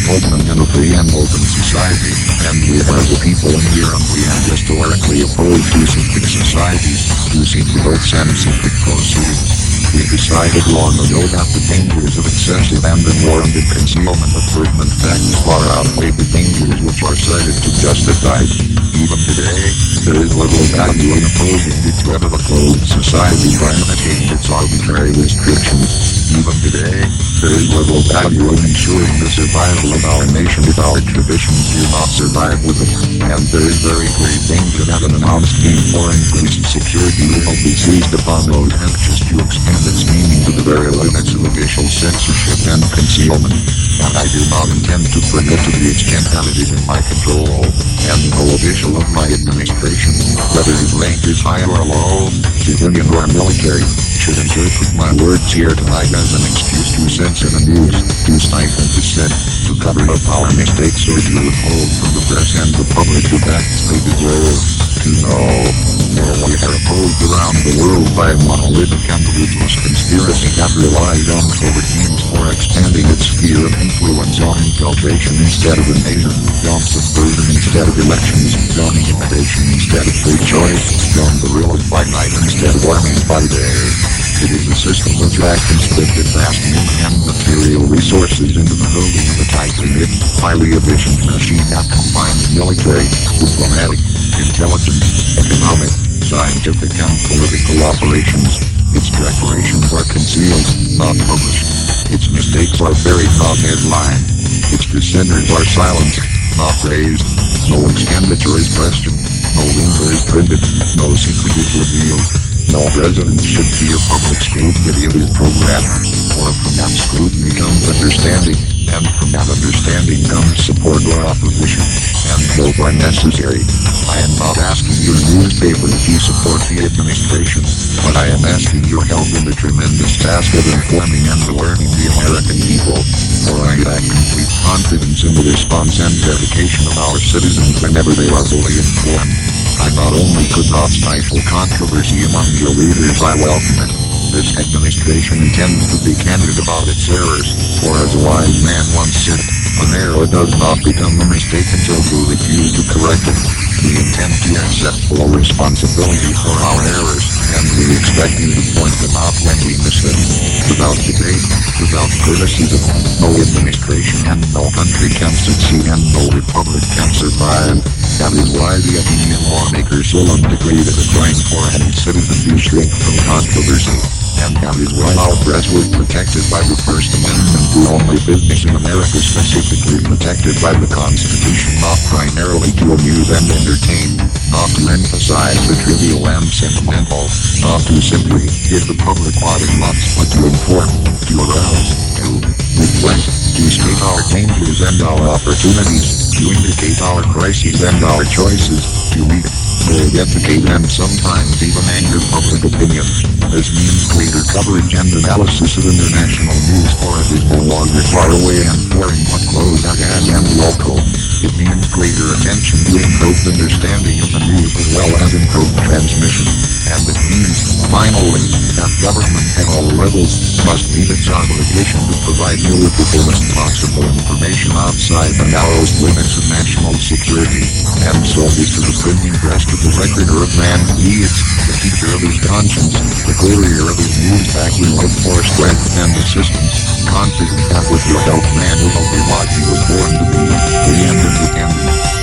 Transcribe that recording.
open in a free and open society, and we as a people inherently and historically opposed to secret societies, to secret oaths and secret proceedings. We decided long ago that the dangers of excessive and unwarranted concealment of pertinent facts far outweigh the dangers which are cited to justify them. Even today, there is little value in opposing the threat of a closed society by imitating its arbitrary restrictions. Even today, there is little value in ensuring the survival of our nation if our traditions do not survive with it. And there is very great danger that an announced need for increased security will be seized upon those anxious to expand its meaning to the very limits of official censorship and concealment. And I do not intend to permit to the extent that it is in my control, and no official of my administration, whether his rank is high or low, civilian or military, should interpret my words here tonight as an excuse to censor the news, to stifle dissent, to cover up our mistakes or to withhold from the press and the public the facts they deserve to know. For we are opposed around the world by a monolithic and ruthless conspiracy that relies on covert means for expanding its sphere of influence, on infiltration instead of invasion, on subversion instead of elections, on intimidation instead of free choice, on guerrillas by night instead of armies by day. It is a system which conscripted vast men and material resources into the building of a tightly knit, highly efficient machine that combines military, diplomatic, intelligence, economic, scientific and political operations. Its preparations are concealed, not published. Its mistakes are buried, not headlined. Its dissenters are silenced, not raised. No expenditure is questioned. No rumor is printed. No secret is revealed. No resident should fear public scrutiny of his program. For from that scrutiny comes understanding, and from that understanding comes support or opposition, and both are necessary. I am not asking your newspaper to support the administration, but I am asking your help in the tremendous task of informing and alerting the American people, for I have complete confidence in the response and dedication of our citizens whenever they are fully informed. I not only could not stifle controversy among your leaders, I welcome it. This administration intends to be candid about its errors, for as a wise man once said, an error does not become a mistake until you refuse to correct it. We intend to accept full responsibility for our errors, and we expect you to point them out when we miss them. Without debate, without criticism, no administration and no country can succeed and no republic can survive. That is why the Athenian lawmakers so long decreed it a crime for any citizen to shrink from controversy. And that is why our press was protected by the First Amendment, the only business in America specifically protected by the Constitution, not primarily to amuse and entertain, not to emphasize the trivial and sentimental, not to simply give the public what it wants, but to inform, to arouse, to reflect, to state our dangers and our opportunities, to indicate our crises and our choices, to lead, to educate and sometimes even anger public opinion. This means greater coverage and analysis of international news, for it is no longer far away and foreign but close at hand and local. It means greater attention to improved understanding of the news as well as improved transmission. And it means, finally, that government at all levels must meet its obligation to provide you with the fullest possible information outside the narrowest limits of national security. And so is to the printing press, to the recorder of man he is, the teacher of his conscience, the clearer of his news pack we look for strength and assistance, confident that with your help man will be what he was born to be, free and independent.